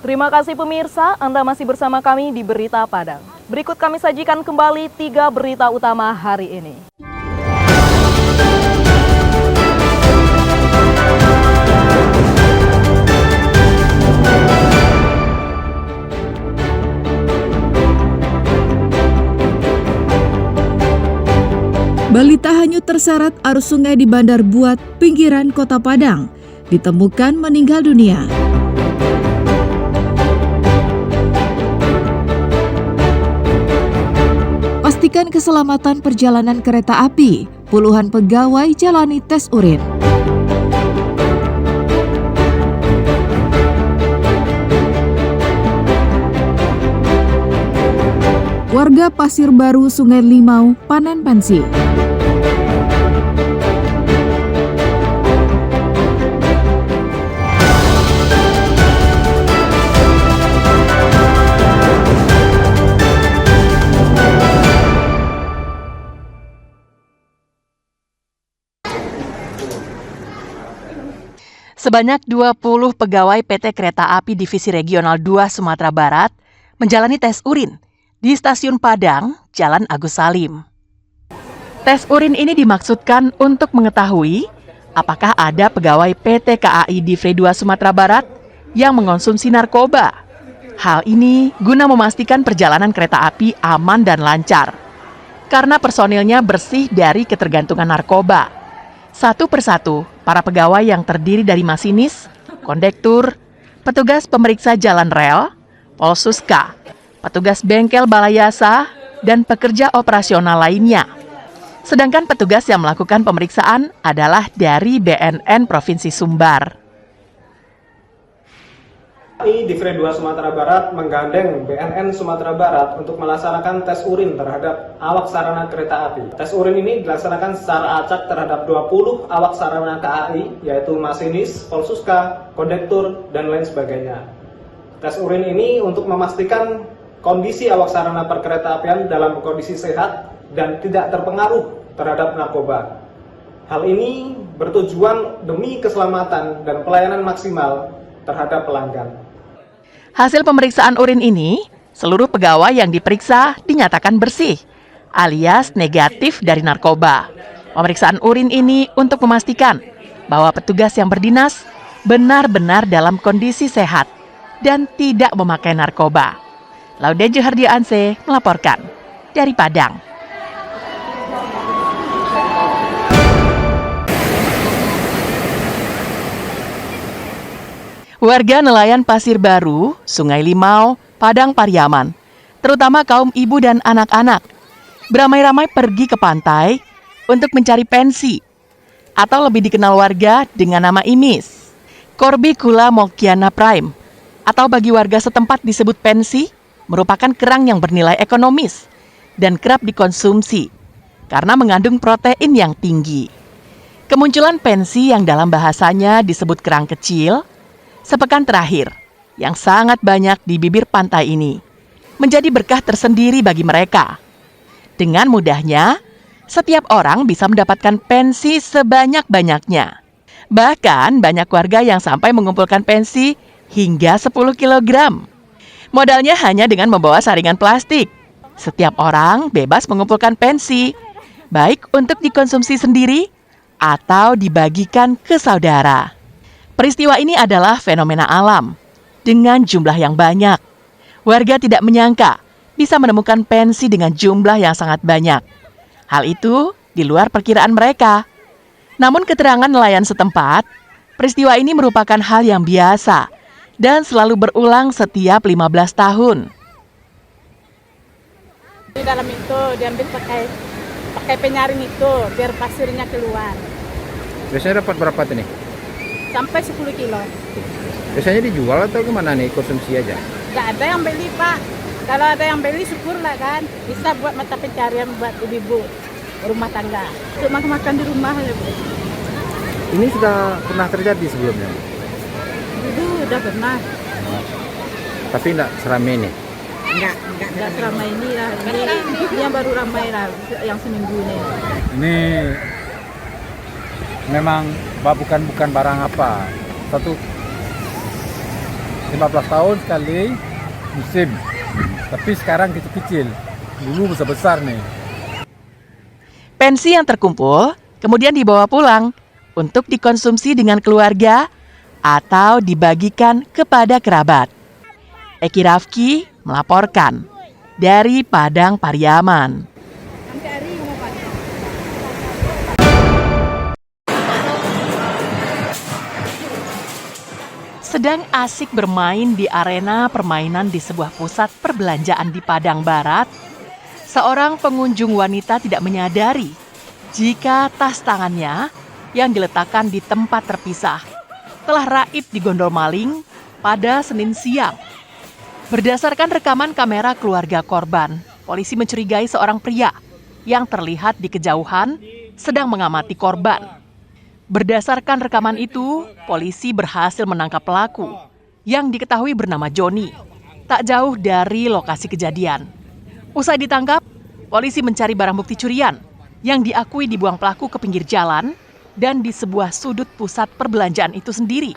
Terima kasih pemirsa, Anda masih bersama kami di Berita Padang. Berikut kami sajikan kembali 3 berita utama hari ini. Balita hanyut terseret arus sungai di Bandar Buat, pinggiran Kota Padang, ditemukan meninggal dunia. Pastikan keselamatan perjalanan kereta api, puluhan pegawai jalani tes urin. Warga Pasir Baru, Sungai Limau, panen pensi. Sebanyak 20 pegawai PT Kereta Api Divisi Regional 2 Sumatera Barat menjalani tes urin di Stasiun Padang, Jalan Agus Salim. Tes urin ini dimaksudkan untuk mengetahui apakah ada pegawai PT KAI Divre 2 Sumatera Barat yang mengonsumsi narkoba. Hal ini guna memastikan perjalanan kereta api aman dan lancar, karena personilnya bersih dari ketergantungan narkoba. Satu persatu, para pegawai yang terdiri dari masinis, kondektur, petugas pemeriksa jalan rel, Polsuska, petugas bengkel balayasa, dan pekerja operasional lainnya. Sedangkan petugas yang melakukan pemeriksaan adalah dari BNN Provinsi Sumbar. KAI Divre 2 Sumatera Barat menggandeng BNN Sumatera Barat untuk melaksanakan tes urin terhadap awak sarana kereta api. Tes urin ini dilaksanakan secara acak terhadap 20 awak sarana KAI, yaitu masinis, Polsuska, kondektur, dan lain sebagainya. Tes urin ini untuk memastikan kondisi awak sarana perkereta-apian dalam kondisi sehat dan tidak terpengaruh terhadap narkoba. Hal ini bertujuan demi keselamatan dan pelayanan maksimal terhadap pelanggan. Hasil pemeriksaan urin ini, seluruh pegawai yang diperiksa dinyatakan bersih, alias negatif dari narkoba. Pemeriksaan urin ini untuk memastikan bahwa petugas yang berdinas benar-benar dalam kondisi sehat dan tidak memakai narkoba. Laude Juhardianse melaporkan dari Padang. Warga nelayan Pasir Baru, Sungai Limau, Padang Pariaman, terutama kaum ibu dan anak-anak, beramai-ramai pergi ke pantai untuk mencari pensi, atau lebih dikenal warga dengan nama Imis, Corbicula molkiana prime, atau bagi warga setempat disebut pensi, merupakan kerang yang bernilai ekonomis dan kerap dikonsumsi karena mengandung protein yang tinggi. Kemunculan pensi yang dalam bahasanya disebut kerang kecil, sepekan terakhir, yang sangat banyak di bibir pantai ini, menjadi berkah tersendiri bagi mereka. Dengan mudahnya, setiap orang bisa mendapatkan pensi sebanyak-banyaknya. Bahkan banyak warga yang sampai mengumpulkan pensi hingga 10 kg. Modalnya hanya dengan membawa saringan plastik. Setiap orang bebas mengumpulkan pensi, baik untuk dikonsumsi sendiri atau dibagikan ke saudara. Peristiwa ini adalah fenomena alam dengan jumlah yang banyak. Warga tidak menyangka bisa menemukan pensi dengan jumlah yang sangat banyak. Hal itu di luar perkiraan mereka. Namun keterangan nelayan setempat, peristiwa ini merupakan hal yang biasa dan selalu berulang setiap 15 tahun. Di dalam itu diambil pakai penyaring itu biar pasirnya keluar. Biasanya dapat berapa tuh nih? Sampai 10 kilo. Biasanya dijual atau gimana nih, konsumsi aja? Gak ada yang beli, Pak. Kalau ada yang beli syukurlah kan. Bisa buat mata pencarian buat ibu-ibu rumah tangga. Untuk makan di rumah ya, Bu. Ini sudah pernah terjadi sebelumnya? Dulu udah pernah. Tapi enggak seramai ini? Enggak seramai ini lah. Ini yang baru ramai lah, yang seminggu ini. Ini memang bukan barang apa. Satu 15 tahun sekali musim. Tapi sekarang kecil-kecil. Dulu besar-besar nih. Pensi yang terkumpul kemudian dibawa pulang untuk dikonsumsi dengan keluarga atau dibagikan kepada kerabat. Eki Rafki melaporkan dari Padang Pariaman. Sedang asik bermain di arena permainan di sebuah pusat perbelanjaan di Padang Barat, seorang pengunjung wanita tidak menyadari jika tas tangannya yang diletakkan di tempat terpisah telah raib digondol maling pada Senin siang. Berdasarkan rekaman kamera keluarga korban, polisi mencurigai seorang pria yang terlihat di kejauhan sedang mengamati korban. Berdasarkan rekaman itu, polisi berhasil menangkap pelaku yang diketahui bernama Joni, tak jauh dari lokasi kejadian. Usai ditangkap, polisi mencari barang bukti curian yang diakui dibuang pelaku ke pinggir jalan dan di sebuah sudut pusat perbelanjaan itu sendiri.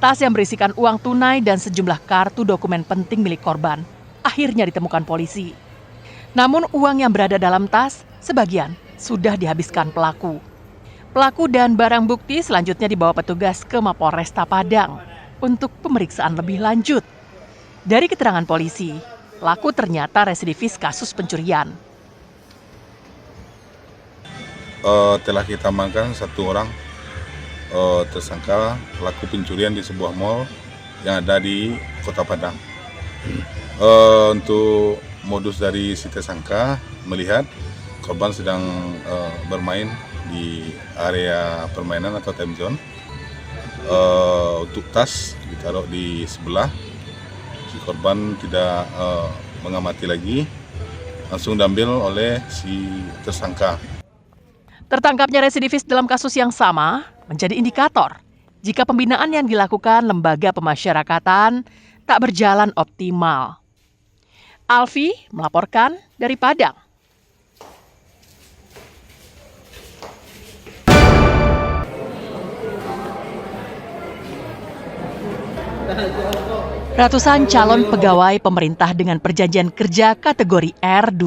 Tas yang berisikan uang tunai dan sejumlah kartu dokumen penting milik korban akhirnya ditemukan polisi. Namun uang yang berada dalam tas sebagian sudah dihabiskan pelaku. Pelaku dan barang bukti selanjutnya dibawa petugas ke Mapolresta Padang untuk pemeriksaan lebih lanjut. Dari keterangan polisi, pelaku ternyata residivis kasus pencurian. Telah kita amankan satu orang tersangka pelaku pencurian di sebuah mal yang ada di Kota Padang. Untuk modus dari si tersangka melihat korban sedang bermain di area permainan atau time zone. Untuk tas ditaruh di sebelah, si korban tidak mengamati lagi, langsung diambil oleh si tersangka. Tertangkapnya residivis dalam kasus yang sama menjadi indikator jika pembinaan yang dilakukan lembaga pemasyarakatan tak berjalan optimal. Alfi melaporkan dari Padang. Ratusan calon pegawai pemerintah dengan perjanjian kerja kategori R2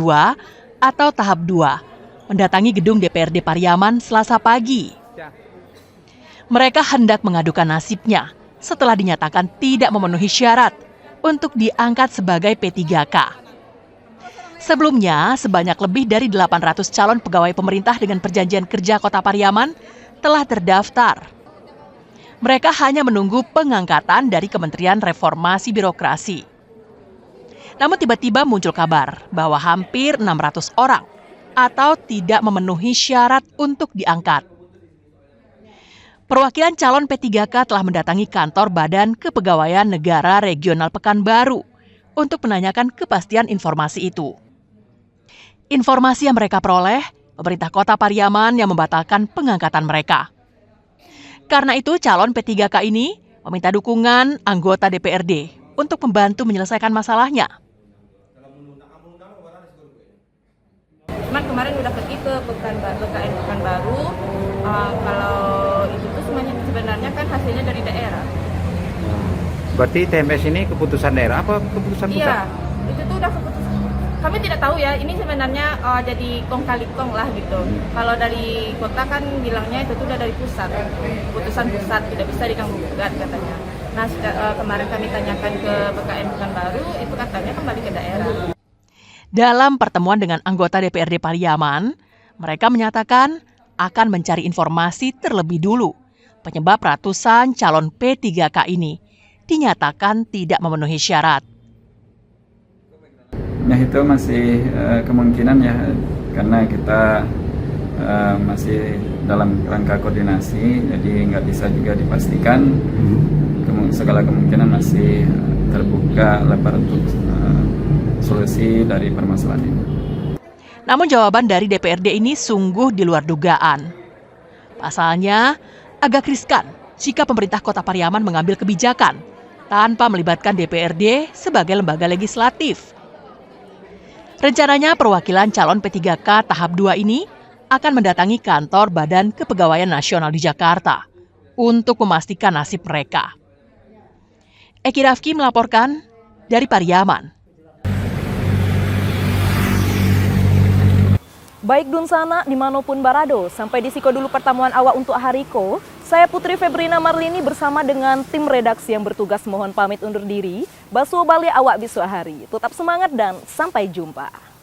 atau tahap 2 mendatangi gedung DPRD Pariaman Selasa pagi. Mereka hendak mengadukan nasibnya setelah dinyatakan tidak memenuhi syarat untuk diangkat sebagai P3K. Sebelumnya, sebanyak lebih dari 800 calon pegawai pemerintah dengan perjanjian kerja Kota Pariaman telah terdaftar. Mereka hanya menunggu pengangkatan dari Kementerian Reformasi Birokrasi. Namun tiba-tiba muncul kabar bahwa hampir 600 orang atau tidak memenuhi syarat untuk diangkat. Perwakilan calon P3K telah mendatangi kantor Badan Kepegawaian Negara Regional Pekanbaru untuk menanyakan kepastian informasi itu. Informasi yang mereka peroleh, pemerintah Kota Pariaman yang membatalkan pengangkatan mereka. Karena itu, calon P3K ini meminta dukungan anggota DPRD untuk membantu menyelesaikan masalahnya. Cuman kemarin udah pergi ke BKN Pekanbaru, kalau itu tuh sebenarnya kan hasilnya dari daerah. Berarti TMS ini keputusan daerah apa keputusan pusat? Iya, itu tuh udah keputusan. Kami tidak tahu ya, ini sebenarnya jadi kong kali kong lah gitu. Kalau dari kota kan bilangnya itu tuh udah dari pusat, keputusan pusat, tidak bisa diganggu-gugat katanya. Nah kemarin kami tanyakan ke BKN Pekanbaru, itu katanya kembali ke daerah. Dalam pertemuan dengan anggota DPRD Pariaman, mereka menyatakan akan mencari informasi terlebih dulu penyebab ratusan calon P3K ini dinyatakan tidak memenuhi syarat. Nah itu masih kemungkinan ya, karena kita masih dalam rangka koordinasi, jadi nggak bisa juga dipastikan. Segala kemungkinan masih terbuka lebar untuk solusi dari permasalahan ini. Namun jawaban dari DPRD ini sungguh di luar dugaan. Pasalnya, agak riskan jika pemerintah Kota Pariaman mengambil kebijakan tanpa melibatkan DPRD sebagai lembaga legislatif. Rencananya perwakilan calon P3K tahap 2 ini akan mendatangi kantor Badan Kepegawaian Nasional di Jakarta untuk memastikan nasib mereka. Eki Rafki melaporkan dari Pariaman. Baik Dunsana, dimanapun Barado, sampai di siko dulu pertemuan awak untuk Hariko. Saya Putri Febrina Marlini bersama dengan tim redaksi yang bertugas mohon pamit undur diri. Basuh balik awak bisu hari. Tetap semangat dan sampai jumpa.